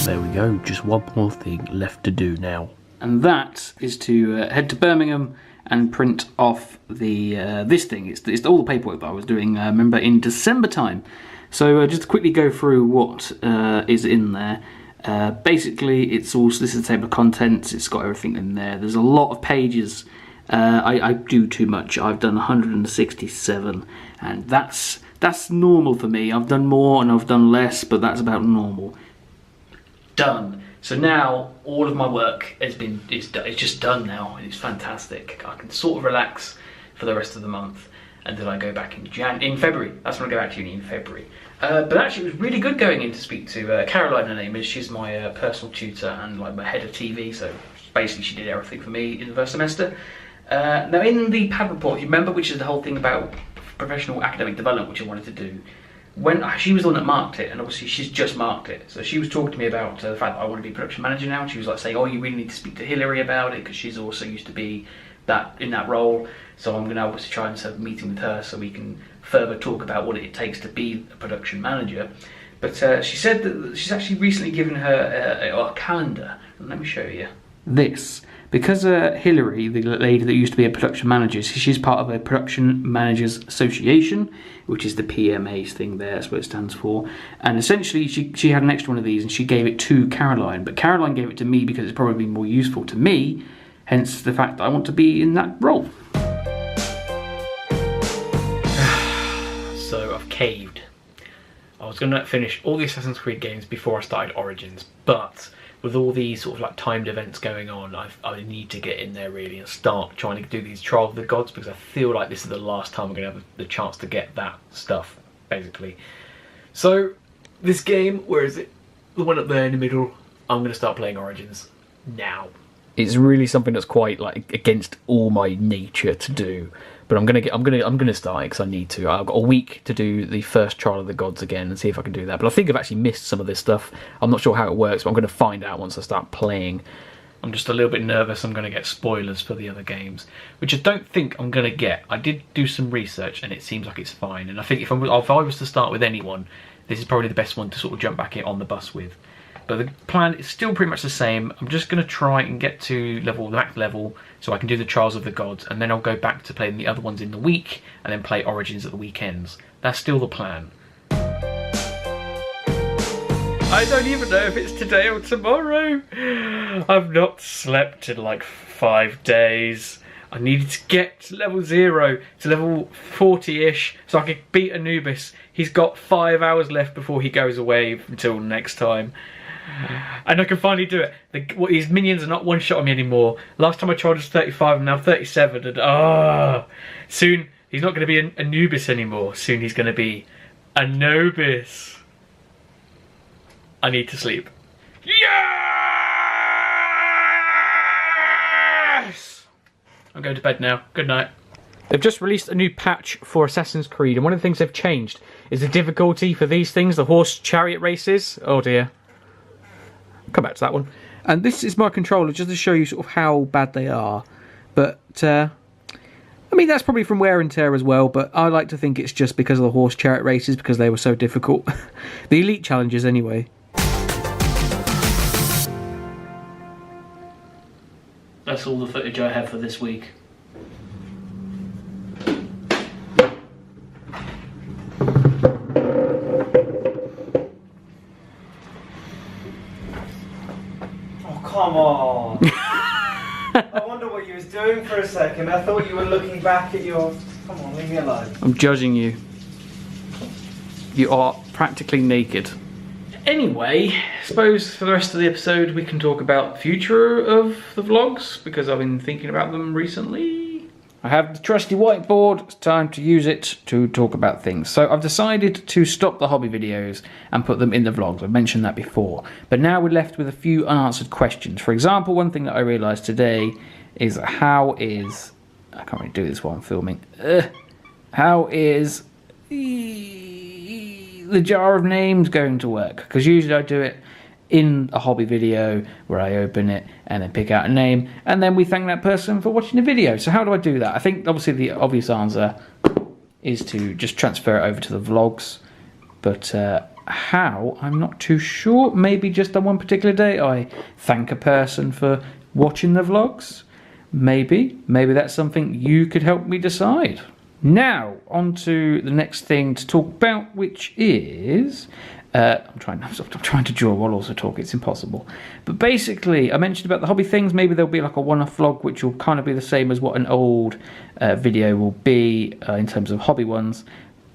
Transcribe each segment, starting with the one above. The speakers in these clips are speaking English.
There we go, just one more thing left to do now. And that is to head to Birmingham and print off the this thing. It's all the paperwork that I was doing, remember, in December time. So just to quickly go through what is in there. Basically, it's all, this is the table of contents. It's got everything in there. There's a lot of pages. I do too much. I've done 167, and that's normal for me. I've done more and I've done less, but that's about normal. Done. So now all of my work it's just done now. It's fantastic. I can sort of relax for the rest of the month, and then I go back in February. That's when I go back to uni in February. But actually, it was really good going in to speak to Caroline. Her name is. She's my personal tutor and like my head of TV. So basically, she did everything for me in the first semester. Now, in the PAD report, if you remember, which is the whole thing about professional academic development, which I wanted to do. When she was the one that marked it, and obviously she's just marked it, so she was talking to me about the fact that I want to be production manager now, and she was like saying, oh, you really need to speak to Hillary about it, because she's also used to be in that role, so I'm going to obviously try and set up a meeting with her so we can further talk about what it takes to be a production manager. But she said that she's actually recently given her a calendar, and let me show you. This. Because Hillary, the lady that used to be a production manager, she's part of a Production Managers Association, which is the PMAs thing there, that's what it stands for. And essentially, she had an extra one of these and she gave it to Caroline. But Caroline gave it to me because it's probably more useful to me, hence the fact that I want to be in that role. So I've caved. I was going to finish all the Assassin's Creed games before I started Origins, but with all these sort of like timed events going on, I need to get in there really and start trying to do these Trials of the Gods, because I feel like this is the last time I'm going to have the chance to get that stuff, basically. So this game, where is it? The one up there in the middle. I'm going to start playing Origins now. It's really something that's quite like against all my nature to do, but I'm gonna start it because I need to. I've got a week to do the first Trial of the Gods again and see if I can do that. But I think I've actually missed some of this stuff. I'm not sure how it works, but I'm going to find out once I start playing. I'm just a little bit nervous I'm going to get spoilers for the other games, which I don't think I'm going to get. I did do some research and it seems like it's fine. And I think if I was to start with anyone, this is probably the best one to sort of jump back in on the bus with. But the plan is still pretty much the same. I'm just going to try and get to the max level so I can do the Trials of the Gods, and then I'll go back to playing the other ones in the week and then play Origins at the weekends. That's still the plan. I don't even know if it's today or tomorrow. I've not slept in like 5 days. I needed to get to level 0, to level 40-ish, so I could beat Anubis. He's got 5 hours left before he goes away until next time. And I can finally do it. His minions are not one-shot on me anymore. Last time I tried was 35, and now 37. And soon he's not going to be an Anubis anymore. Soon he's going to be Anubis. I need to sleep. Yes! I'm going to bed now. Good night. They've just released a new patch for Assassin's Creed, and one of the things they've changed is the difficulty for these things, the horse chariot races. Oh dear. Come back to that one. And this is my controller, just to show you sort of how bad they are. But, I mean, that's probably from wear and tear as well, but I like to think it's just because of the horse chariot races, because they were so difficult. The Elite challenges, anyway. That's all the footage I have for this week. Come on. I wonder what you was doing for a second. I thought you were looking back at your... Come on, leave me alone. I'm judging you. You are practically naked. Anyway, I suppose for the rest of the episode we can talk about the future of the vlogs, because I've been thinking about them recently. I have the trusty whiteboard, it's time to use it to talk about things. So I've decided to stop the hobby videos and put them in the vlogs. I've mentioned that before. But now we're left with a few unanswered questions. For example, one thing that I realised today is how is... I can't really do this while I'm filming. How is the jar of names going to work? Because usually I do it in a hobby video where I open it and then pick out a name and then we thank that person for watching the video. So how do I do that? I think obviously the obvious answer is to just transfer it over to the vlogs, but how, I'm not too sure. Maybe just on one particular day I thank a person for watching the vlogs. Maybe that's something you could help me decide. Now, on to the next thing to talk about, which is... I'm trying to draw while also talk, it's impossible. But basically, I mentioned about the hobby things, maybe there'll be like a one-off vlog, which will kind of be the same as what an old video will be in terms of hobby ones.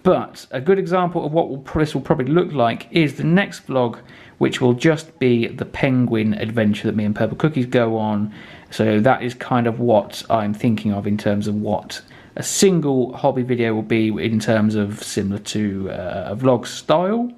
But a good example of what this will probably look like is the next vlog, which will just be the penguin adventure that me and Purple Cookies go on. So that is kind of what I'm thinking of in terms of what a single hobby video will be in terms of similar to a vlog style.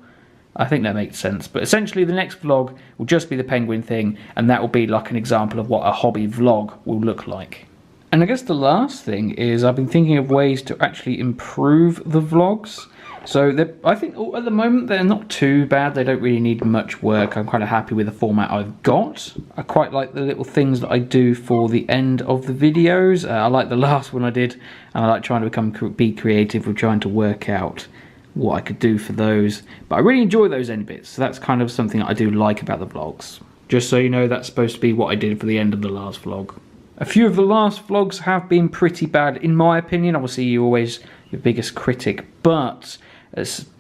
I think that makes sense. But essentially the next vlog will just be the penguin thing, and that will be like an example of what a hobby vlog will look like. And I guess the last thing is I've been thinking of ways to actually improve the vlogs. So I think at the moment they're not too bad. They don't really need much work. I'm kind of happy with the format I've got. I quite like the little things that I do for the end of the videos. I like the last one I did, and I like trying to be creative with trying to work out what I could do for those. But I really enjoy those end bits. So that's kind of something I do like about the vlogs. Just so you know, that's supposed to be what I did for the end of the last vlog. A few of the last vlogs have been pretty bad in my opinion. Obviously you're always your biggest critic, but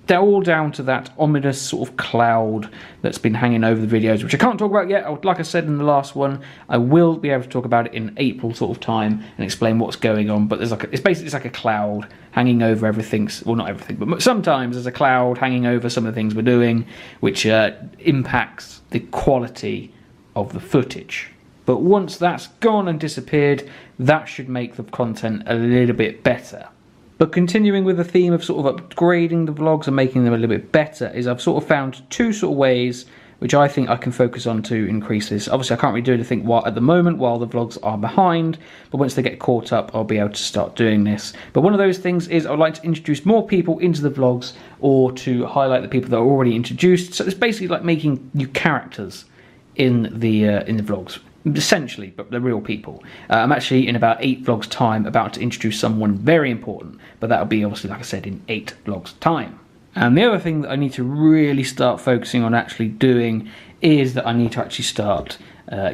they're all down to that ominous sort of cloud that's been hanging over the videos, which I can't talk about yet. Like I said in the last one, I will be able to talk about it in April sort of time and explain what's going on. But there's it's basically like a cloud hanging over everything. Well, not everything, but sometimes there's a cloud hanging over some of the things we're doing, which impacts the quality of the footage. But once that's gone and disappeared, that should make the content a little bit better. But continuing with the theme of sort of upgrading the vlogs and making them a little bit better, is I've sort of found two sort of ways which I think I can focus on to increase this. Obviously I can't really do anything at the moment while the vlogs are behind, but once they get caught up I'll be able to start doing this. But one of those things is I'd like to introduce more people into the vlogs, or to highlight the people that are already introduced. So it's basically like making new characters in the vlogs. Essentially, but they're real people. I'm actually in about 8 vlogs time about to introduce someone very important, but that'll be obviously, like I said, in 8 vlogs time. And the other thing that I need to really start focusing on actually doing is that I need to actually start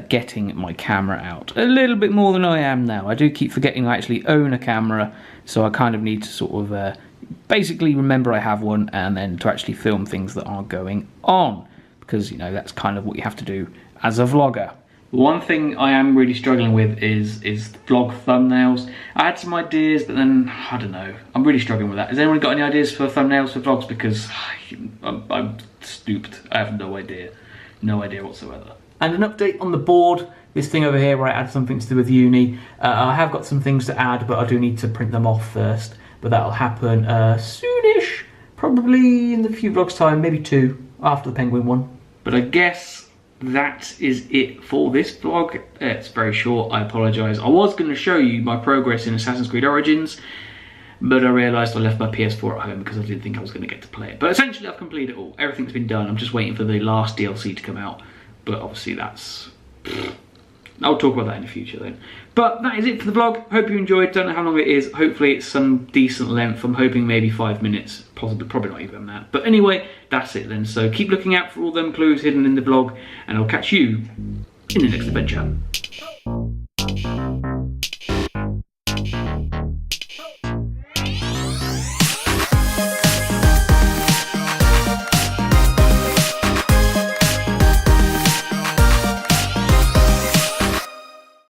getting my camera out a little bit more than I am now. I do keep forgetting I actually own a camera, so I kind of need to sort of basically remember I have one, and then to actually film things that are going on, because you know that's kind of what you have to do as a vlogger. One thing I am really struggling with is vlog thumbnails. I had some ideas, but then, I don't know, I'm really struggling with that. Has anyone got any ideas for thumbnails for vlogs? Because I'm stooped, I have no idea whatsoever. And an update on the board, this thing over here where I add something to do with uni. I have got some things to add, but I do need to print them off first. But that'll happen soonish, probably in the few vlogs time, maybe 2 after the penguin one. But I guess that is it for this vlog. It's very short, I apologise. I was going to show you my progress in Assassin's Creed Origins, but I realised I left my PS4 at home because I didn't think I was going to get to play it. But essentially I've completed it all. Everything's been done. I'm just waiting for the last DLC to come out. But obviously that's... I'll talk about that in the future then. But that is it for the vlog. Hope you enjoyed. Don't know how long it is. Hopefully it's some decent length. I'm hoping maybe 5 minutes. Possibly, probably not even that. But anyway, that's it then. So keep looking out for all them clues hidden in the vlog, and I'll catch you in the next adventure.